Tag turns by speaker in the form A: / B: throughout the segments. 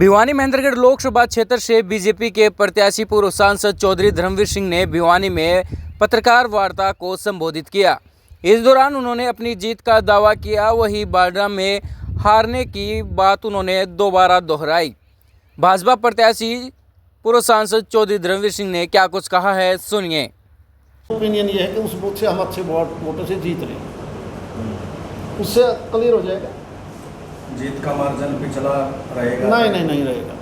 A: भिवानी महेंद्रगढ़ लोकसभा क्षेत्र से बीजेपी के प्रत्याशी पूर्व सांसद चौधरी धर्मवीर सिंह ने भिवानी में पत्रकार वार्ता को संबोधित किया। इस दौरान उन्होंने अपनी जीत का दावा किया, वही बाडा में हारने की बात उन्होंने दोबारा दोहराई। भाजपा प्रत्याशी पूर्व सांसद चौधरी धर्मवीर सिंह ने क्या कुछ कहा है, सुनिए।
B: ओपिनियन ये है कि उस बूथ से हम अच्छे वोटों से जीत रहे हैं, उससे क्लियर हो जाएगा।
C: जीत का मार्जिन पिछला रहेगा?
B: नहीं रहेगा।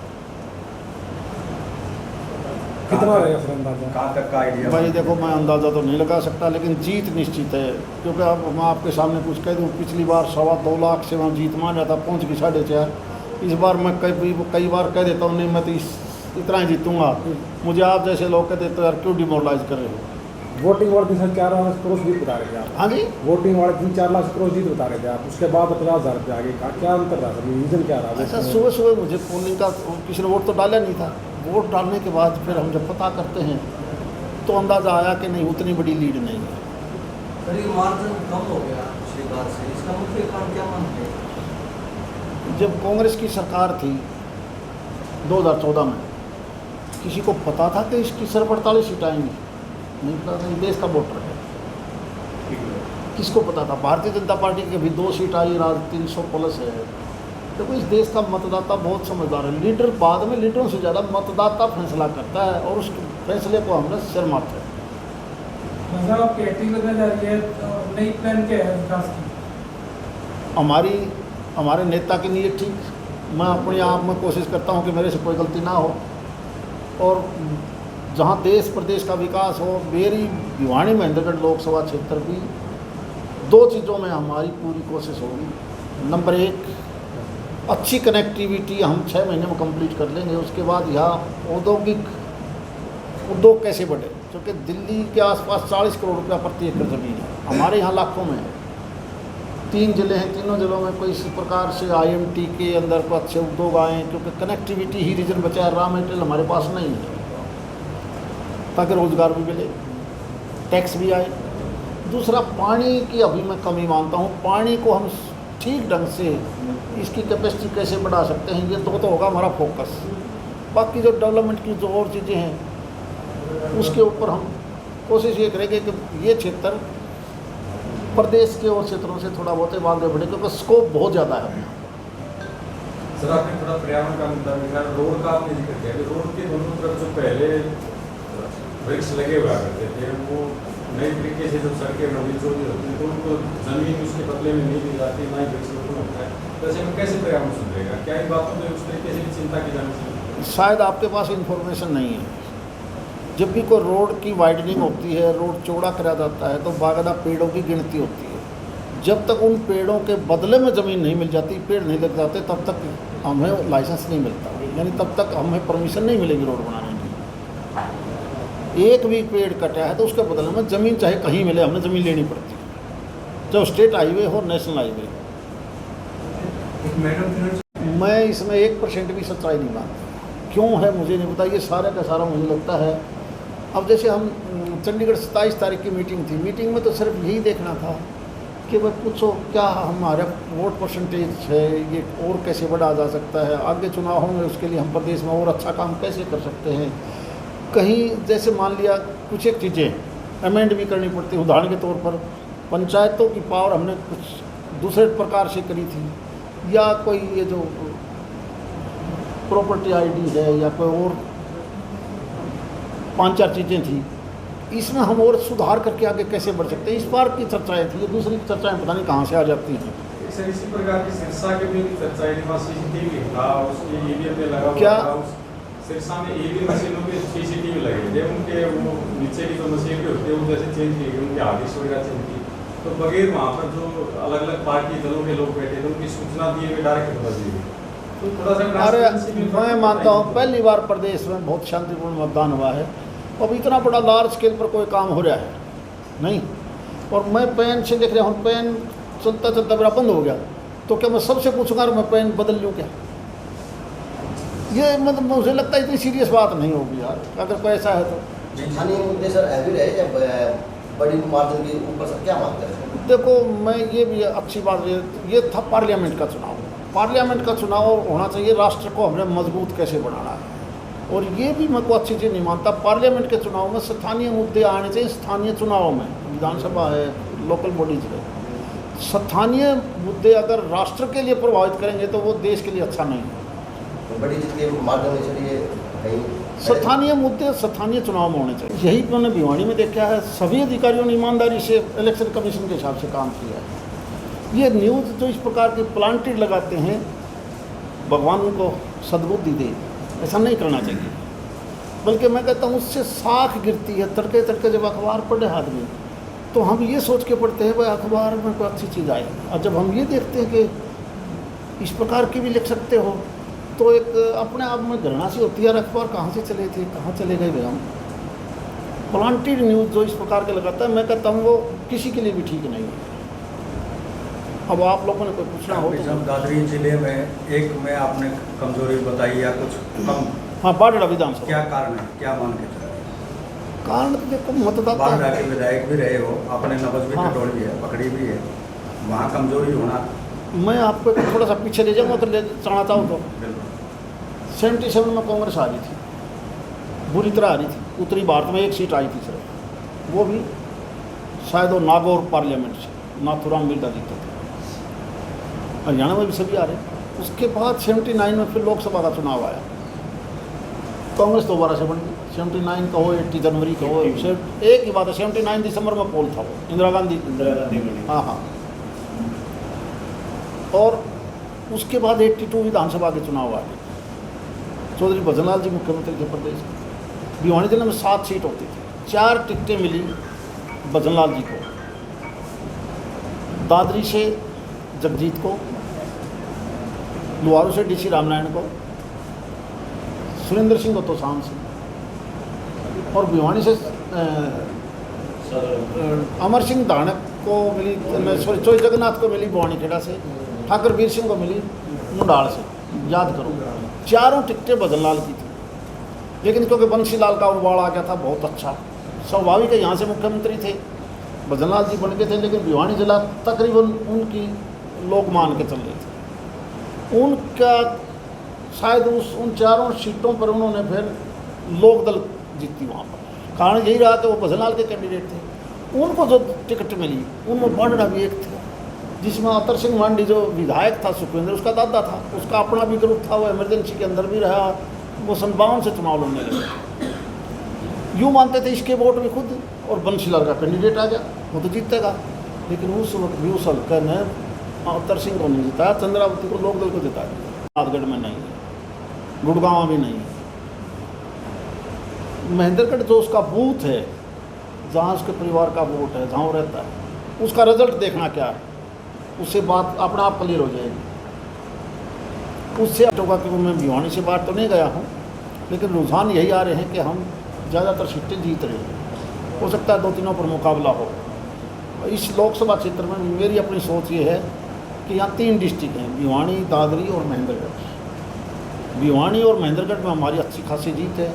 C: कितना रहेगा फिर अंदाजा? कहाँ तक का आइडिया?
B: भाई देखो, मैं अंदाज़ा तो नहीं लगा सकता, लेकिन जीत निश्चित है। क्योंकि अब मैं आपके सामने कुछ कह दूँ, पिछली बार 2.25 लाख से वहाँ जीत मान जाता, पहुँच गई 4.5। इस बार मैं कई बार कह देता हूँ नहीं मैं तो इतना ही जीतूँगा। मुझे आप जैसे लोग कहते तो यार क्यों डिमोरलाइज कर रहे हो।
D: वोटिंग वाले दिन 4 लाख करोड़ जीत बता रहे थे आप।
B: हाँ जी,
D: वोटिंग वाले दिन 4 लाख करोड़ जीत बता रहे थे आप, उसके बाद 50,000 रुपये आगे का क्या अंतर रहा? रीजन क्या रहा?
B: ऐसा सुबह मुझे पोलिंग का किसी ने वोट तो डाला नहीं था। वोट डालने के बाद फिर हम जब पता करते हैं तो अंदाज़ा आया कि नहीं, उतनी बड़ी लीड नहीं है।
E: मार्जिन कम हो गया पिछली बार से, इसका मुख्य कारण क्या मानते हैं?
B: जब कांग्रेस की सरकार थी 2014 में, किसी को पता था कि इसकी सिर्फ 48 सीट आएंगी? नहीं पता था। देश का वोटर है, किसको पता था? भारतीय जनता पार्टी की भी 2 सीट आई, राज 300 प्लस है। देखो, इस देश का मतदाता बहुत समझदार है। लीडर बाद में, लीडरों से ज़्यादा मतदाता फैसला करता है और उस फैसले को हमने सिर मारते हैं।
F: आपकी एक्टिंग करने जा रही है, तो नई प्लान क्या है विकास की?
B: हमारे नेता की नीयत ठीक। मैं अपने आप में कोशिश करता हूँ कि मेरे से कोई गलती ना हो और जहाँ देश प्रदेश का विकास हो। मेरी भिवानी महेंद्रगढ़ लोकसभा क्षेत्र की 2 चीज़ों में हमारी पूरी कोशिश होगी। नंबर 1, अच्छी कनेक्टिविटी हम 6 महीने में कंप्लीट कर लेंगे। उसके बाद यहाँ उद्योग कैसे बढ़े, क्योंकि दिल्ली के आसपास 40 करोड़ रुपया प्रति एकड़ ज़मीन है, हमारे यहाँ लाखों में है। 3 जिले हैं, तीनों जिलों में कोई इसी प्रकार से IMT के अंदर को अच्छे उद्योग आएँ, क्योंकि कनेक्टिविटी ही रीजन बचा है। रॉ मटेरियल हमारे पास नहीं है, ताकि रोज़गार भी मिले, टैक्स भी आए। दूसरा, पानी की अभी मैं कमी मानता हूँ। पानी को हम ठीक ढंग से इसकी कैपेसिटी कैसे बढ़ा सकते हैं, ये तो होगा हमारा फोकस। बाकी जो डेवलपमेंट की जो और चीज़ें हैं उसके ऊपर हम कोशिश ये करेंगे कि ये क्षेत्र प्रदेश के और क्षेत्रों से थोड़ा बहुत आगे बढ़े, क्योंकि स्कोप बहुत ज़्यादा है।
C: सर, आपने थोड़ा पर्यावरण का मुद्दा निकाला, रोड का आपने जिक्र किया। रोड के दोनों तरफ जो पहले वृक्ष लगे हुआ करते थे, वो नई तरीके से जो सड़कें बड़ी छोटी होती हैं तो उनको जमीन उसके बदले में नहीं दी जाती, ना ही वृक्ष रोपण होता है। तो ऐसे में कैसे पर्यावरण सुधरेगा? क्या इन बातों में उस तरीके से चिंता की जानी चाहिए?
B: शायद आपके पास इन्फॉर्मेशन नहीं है। जब भी कोई रोड की वाइडनिंग होती है, रोड चौड़ा करा जाता है, तो बाकायदा पेड़ों की गिनती होती है। जब तक उन पेड़ों के बदले में ज़मीन नहीं मिल जाती, पेड़ नहीं लग जाते, तब तक हमें लाइसेंस नहीं मिलता, यानी तब तक हमें परमिशन नहीं मिलेगी रोड बनाने की। एक भी पेड़ कटा है तो उसके बदले में ज़मीन चाहे कहीं मिले, हमने ज़मीन लेनी पड़ती है, चाहे स्टेट हाईवे हो, नेशनल हाईवे। मैं इसमें 1% भी सच्चाई नहीं मानता। क्यों है मुझे नहीं पता, ये सारे का सारा मुझे लगता है। अब जैसे हम चंडीगढ़ 27 तारीख की मीटिंग थी, मीटिंग में तो सिर्फ यही देखना था कि भाई पूछो क्या हमारा वोट परसेंटेज है, ये और कैसे बढ़ा जा सकता है, आगे चुनाव होंगे उसके लिए हम प्रदेश में और अच्छा काम कैसे कर सकते हैं। कहीं जैसे मान लिया कुछ एक चीज़ें अमेंड भी करनी पड़ती है। उदाहरण के तौर पर पंचायतों की पावर हमने कुछ दूसरे प्रकार से करी थी, या कोई ये जो प्रॉपर्टी ID है या कोई और 5-4 चीज़ें थी, इसमें हम और सुधार करके आगे कैसे बढ़ सकते हैं। इस बार की चर्चाएँ थी, ये दूसरी चर्चाएँ पता नहीं कहाँ से आ जाती हैं।
C: इसी प्रकार की सिरसा के भी चर्चाएँ CCTV था, उसके EVM पे लगा
B: क्या
C: सिरसा में EVM मशीनों पे CCTV लगे थे, उनके वो नीचे की जो मशीन भी होती है वो जैसे चेंज की गई, उनके आदेश वगैरह चेंज की, तो बगैर वहाँ पर जो अलग अलग पार्टी दलों के लोग बैठे थे उनकी सूचना दिए हुए डायरेक्ट बदल दी गई। तो थोड़ा सा
B: अरे मैं मानता हूँ पहली बार प्रदेश में बहुत शांतिपूर्ण मतदान हुआ है। अब इतना बड़ा लार्ज स्केल पर कोई काम हो रहा है नहीं। और मैं पेन से देख रहा हूँ, पेन चलता चलता मेरा बंद हो गया, तो क्या मैं सबसे पूछूंगा मैं पेन बदल लूँ क्या? ये मतलब मुझे लगता है इतनी सीरियस बात नहीं होगी यार, अगर कोई ऐसा है तो।
E: स्थानीय मुद्दे सर हैवी रहे या बड़ी मार्जिन के ऊपर, सर क्या मानते हैं?
B: देखो, मैं ये भी अच्छी बात, ये था पार्लियामेंट का चुनाव, पार्लियामेंट का चुनाव होना चाहिए, राष्ट्र को हमने मजबूत कैसे बनाना है। और ये भी मैं को अच्छी चीज़ नहीं मानता, पार्लियामेंट के चुनाव में स्थानीय मुद्दे आने चाहिए। स्थानीय चुनाव में विधानसभा है, लोकल बॉडीज है, स्थानीय मुद्दे अगर राष्ट्र के लिए प्रभावित करेंगे तो वो देश के लिए अच्छा नहीं है।
G: बड़ी जीत के माध्यम से चलिए कहीं
B: स्थानीय मुद्दे स्थानीय चुनाव में होने चाहिए। यही मैंने भिवानी में देखा है, सभी अधिकारियों ने ईमानदारी से इलेक्शन कमीशन के हिसाब से काम किया है। ये न्यूज़ जो इस प्रकार के प्लांटेड लगाते हैं, भगवान उनको सद्बुद्धि दे, ऐसा नहीं करना चाहिए। बल्कि मैं कहता हूँ उससे साख गिरती है। तड़के तड़के जब अखबार पढ़े आदमी तो हम ये सोच के पढ़ते हैं भाई अखबार में कोई अच्छी चीज़ आए, और जब हम ये देखते हैं कि इस प्रकार की भी लिख सकते हो तो एक अपने आप में घृणा सी होती है। यार अखबार कहाँ से चले थे, कहाँ चले गए भाई हम। प्लांटेड न्यूज़ जो इस प्रकार के लगाता है, मैं कहता हूँ वो किसी के लिए भी ठीक नहीं है। अब आप लोगों ने कोई पूछना हो तो।
H: दादरी जिले में एक में आपने कमजोरी बताई या कुछ कम,
B: हाँ, बाढ़ विधानसभा
H: क्या कारण है, क्या मान के चल रहे?
B: कारण तो देखो मतदाता
H: बाढ़ के विधायक भी रहे हो, आपने नबज भी
B: हाँ।
H: टटोली है, पकड़ी भी है, वहाँ कमजोरी होना।
B: मैं आपको थोड़ा सा पीछे ले जाऊँगा तो ले जाना चाहूँ तो
H: बिल्कुल
B: 77 में कांग्रेस आ रही थी, बुरी तरह आ रही थी। उत्तरी भारत में एक सीट आई थी सिर्फ, वो भी शायद वो नागौर पार्लियामेंट से नाथुराम मिर्जा जीते थे। हरियाणा में भी सभी आ रहे। उसके बाद 79 में फिर लोकसभा का चुनाव आया, कांग्रेस दोबारा से बन गई। 79 का हो, 80 जनवरी का हो, एक ही बात है, 79 दिसंबर में पोल था वो, इंदिरा गांधी बनी। हाँ हाँ। और उसके बाद 82 विधानसभा के चुनाव आ गए। चौधरी भजनलाल जी मुख्यमंत्री थे प्रदेश में। भिवानी जिले में 7 सीट होती थी, 4 टिकटें मिली भजनलाल जी को, दादरी से जगजीत को, लुहारू से डीसी रामनारायण को, सुरेंद्र सिंह को तोसान से, और भिवानी से अमर सिंह धानक को मिली, सॉरी चोई जगन्नाथ को मिली भिवानी खेड़ा से, ठाकुर वीर सिंह को मिली मुंडाल से। याद करो, चारों टिकटें भजनलाल की थी, लेकिन क्योंकि बंसीलाल का उबाल आ गया था बहुत अच्छा, स्वाभाविक है यहाँ से मुख्यमंत्री थे, भजनलाल जी बन गए थे। लेकिन भिवानी जिला तकरीबन उनकी लोग मान के चल रहे थे। उनका शायद उन चारों सीटों पर उन्होंने फिर लोकदल जीती वहाँ पर। कारण यही रहा कि वो भजनलाल के कैंडिडेट थे। उनको जो टिकट मिली उनमें बांडा भी एक था, जिसमें अतर सिंह मांडी जो विधायक था सुखविंदर, उसका दादा था, उसका अपना भी ग्रुप था, वो इमरजेंसी के अंदर भी रहा। वो 57 से चुनाव लड़ने लगे। यूँ मानते थे इसके वोट भी खुद, और बंसीलाल का कैंडिडेट आ गया, वो तो जीतेगा। लेकिन उस वक्त भी उस हल्के ने अतर सिंह को नहीं जिताया, चंद्रावती को लोकदल को जिताया। नाथगढ़ में नहीं है, गुड़गांव में नहीं है, महेंद्रगढ़ जो उसका बूथ है, जहाँ उसके परिवार का वोट है, जहाँ वो रहता है, उसका रिजल्ट देखना क्या है, उससे बात अपने आप क्लियर हो जाएगी। उससे होगा कि मैं भिवानी से बाहर तो नहीं गया हूँ, लेकिन रुझान यही आ रहे हैं कि हम ज़्यादातर सीटें जीत रहे हैं। हो सकता है 2-3 पर मुकाबला हो। इस लोकसभा क्षेत्र में मेरी अपनी सोच ये है कि यहाँ 3 डिस्ट्रिक्ट हैं, भिवानी, दादरी और महेंद्रगढ़। भिवानी और महेंद्रगढ़ में हमारी अच्छी खासी जीत है।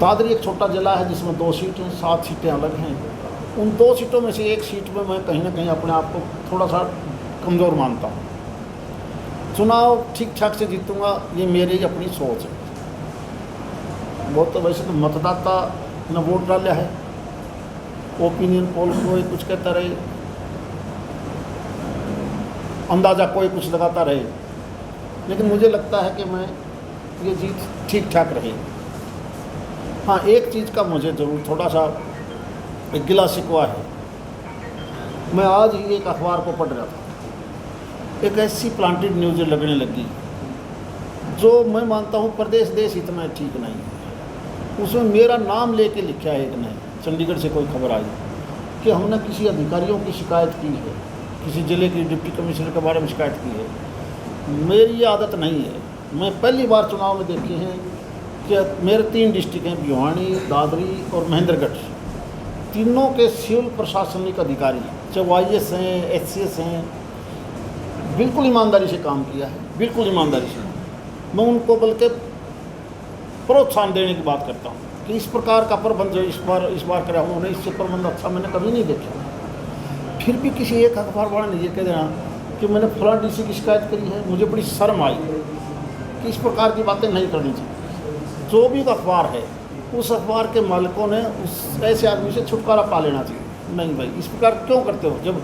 B: दादरी एक छोटा जिला है जिसमें 2 सीट हैं, 7 सीटें अलग हैं। उन 2 सीटों में से एक सीट में मैं कहीं ना कहीं अपने आप को थोड़ा सा कमज़ोर मानता हूँ। चुनाव ठीक ठाक से जीतूँगा, ये मेरी अपनी सोच है। वो तो वैसे तो मतदाता ने वोट डाला है, ओपिनियन पोल कोई कुछ कहता रहे, अंदाज़ा कोई कुछ लगाता रहे, लेकिन मुझे लगता है कि मैं ये जीत ठीक ठाक रही। हाँ, एक चीज़ का मुझे ज़रूर थोड़ा सा एक गिला शिकवा है। मैं आज ही एक अखबार को पढ़ रहा था, एक ऐसी प्लांटेड न्यूज़ लगने लगी जो मैं मानता हूँ प्रदेश देश इतना ठीक नहीं है। उसमें मेरा नाम लेके लिखा है एक ने, चंडीगढ़ से कोई खबर आई कि हमने किसी अधिकारियों की शिकायत की है, किसी ज़िले की डिप्टी कमिश्नर के बारे में शिकायत की है। मेरी आदत नहीं है, मैं पहली बार चुनाव में देखे हैं कि मेरे 3 डिस्ट्रिक्ट हैं, भिवानी, दादरी और महेंद्रगढ़, तीनों के सिविल प्रशासनिक अधिकारी, चाहे IAS हैं, HCS हैं, बिल्कुल ईमानदारी से काम किया है, बिल्कुल ईमानदारी से। मैं उनको बल्कि प्रोत्साहन देने की बात करता हूँ कि इस प्रकार का प्रबंध जो इस बार करा उन्होंने, इससे प्रबंध अच्छा मैंने कभी नहीं देखा। फिर भी किसी एक अखबार वाले ने ये कह देना कि मैंने फलां डीसी की शिकायत करी है। मुझे बड़ी शर्म आई कि इस प्रकार की बातें नहीं करनी चाहिए। जो भी अखबार है उस अखबार के मालिकों ने उस ऐसे आदमी से छुटकारा पा लेना चाहिए। नहीं भाई, इस प्रकार क्यों करते हो? जब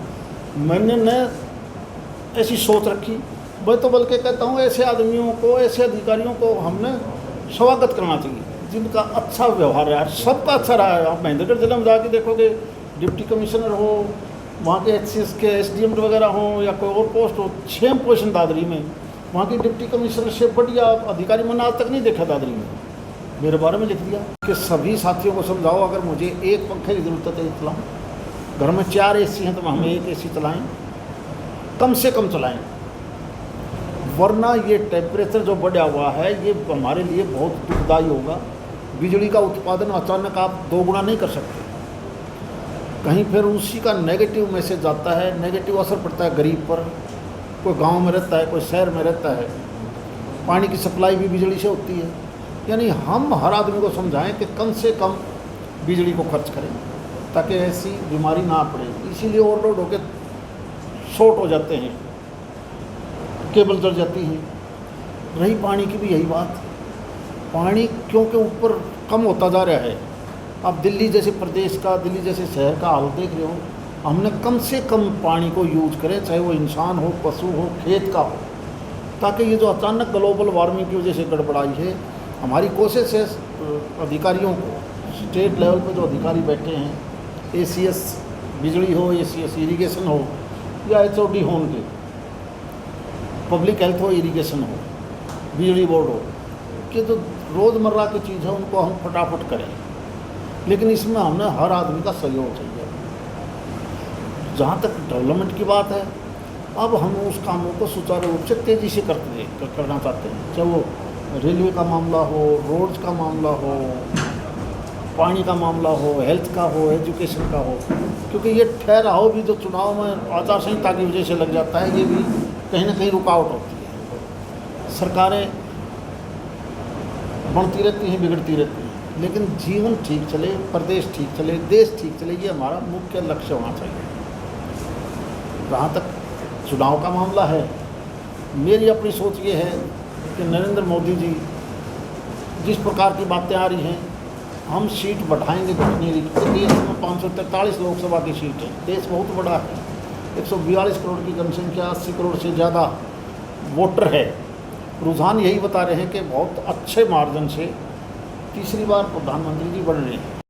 B: मैंने न ऐसी सोच रखी, मैं तो बल्कि कहता हूँ ऐसे आदमियों को, ऐसे अधिकारियों को हमने स्वागत करना चाहिए जिनका अच्छा व्यवहार रहा है, सबका अच्छा रहा है। आप महेंद्रगढ़ जिले में जाके देखोगे, डिप्टी कमिश्नर हो, वहाँ के HCS के SDM वगैरह हो या कोई और पोस्ट हो, 6 पोजीशन दादरी में, वहाँ की डिप्टी कमिश्नर से बढ़िया अधिकारी मैंने आज तक नहीं देखा दादरी में। मेरे बारे में लिख दिया कि सभी साथियों को समझाओ, अगर मुझे एक पंखे की ज़रूरत है चलाऊँ। घर में 4 AC हैं तो हम एक AC चलाएँ, कम से कम चलाएँ, वरना ये टेम्परेचर जो बढ़ा हुआ है ये हमारे लिए बहुत दुखदायी होगा। बिजली का उत्पादन अचानक आप 2 गुना नहीं कर सकते। कहीं फिर उसी का नेगेटिव मैसेज आता है, नेगेटिव असर पड़ता है गरीब पर। कोई गांव में रहता है, कोई शहर में रहता है, पानी की सप्लाई भी बिजली से होती है। यानी हम हर आदमी को समझाएं कि कम से कम बिजली को खर्च करें ताकि ऐसी बीमारी ना पड़े। इसीलिए ओवरलोड होकर शॉर्ट हो जाते हैं, केबल जल जाती हैं। रही पानी की भी यही बात, पानी क्योंकि ऊपर कम होता जा रहा है। अब दिल्ली जैसे प्रदेश का, दिल्ली जैसे शहर का हाल देख रहे हो। हमने कम से कम पानी को यूज करें, चाहे वो इंसान हो, पशु हो, खेत का हो, ताकि ये जो अचानक ग्लोबल वार्मिंग की वजह से गड़बड़ाई है, हमारी कोशिश है अधिकारियों को, स्टेट लेवल पे जो अधिकारी बैठे हैं, ACS बिजली हो, ACS इरिगेशन हो या HOD हो, उनके पब्लिक हेल्थ हो, इरिगेशन हो, बिजली बोर्ड हो, कि जो रोज़मर्रा की चीज़ है उनको हम फटाफट करें। लेकिन इसमें हमें हर आदमी का सहयोग चाहिए। जहाँ तक डेवलपमेंट की बात है, अब हम उस कामों को सुचारू रूप से तेज़ी से करना चाहते हैं, चाहे वो रेलवे का मामला हो, रोड्स का मामला हो, पानी का मामला हो, हेल्थ का हो, एजुकेशन का हो। क्योंकि ये ठहराव भी जो चुनाव में आचार संहिता की वजह से लग जाता है, ये भी कहीं ना कहीं रुकावट होती है। सरकारें बनती रहती हैं, बिगड़ती रहती हैं, लेकिन जीवन ठीक चले, प्रदेश ठीक चले, देश ठीक चले, ये हमारा मुख्य लक्ष्य होना चाहिए। जहाँ तक चुनाव का मामला है, मेरी अपनी सोच ये है कि नरेंद्र मोदी जी जिस प्रकार की बातें आ रही हैं, हम सीट बढ़ाएंगे कश्मीरी। देश में 543 लोकसभा की सीट है, देश बहुत बड़ा है, 142 करोड़ की जनसंख्या, 80 करोड़ से ज़्यादा वोटर है। रुझान यही बता रहे हैं कि बहुत अच्छे मार्जिन से तीसरी बार प्रधानमंत्री जी बन रहे हैं।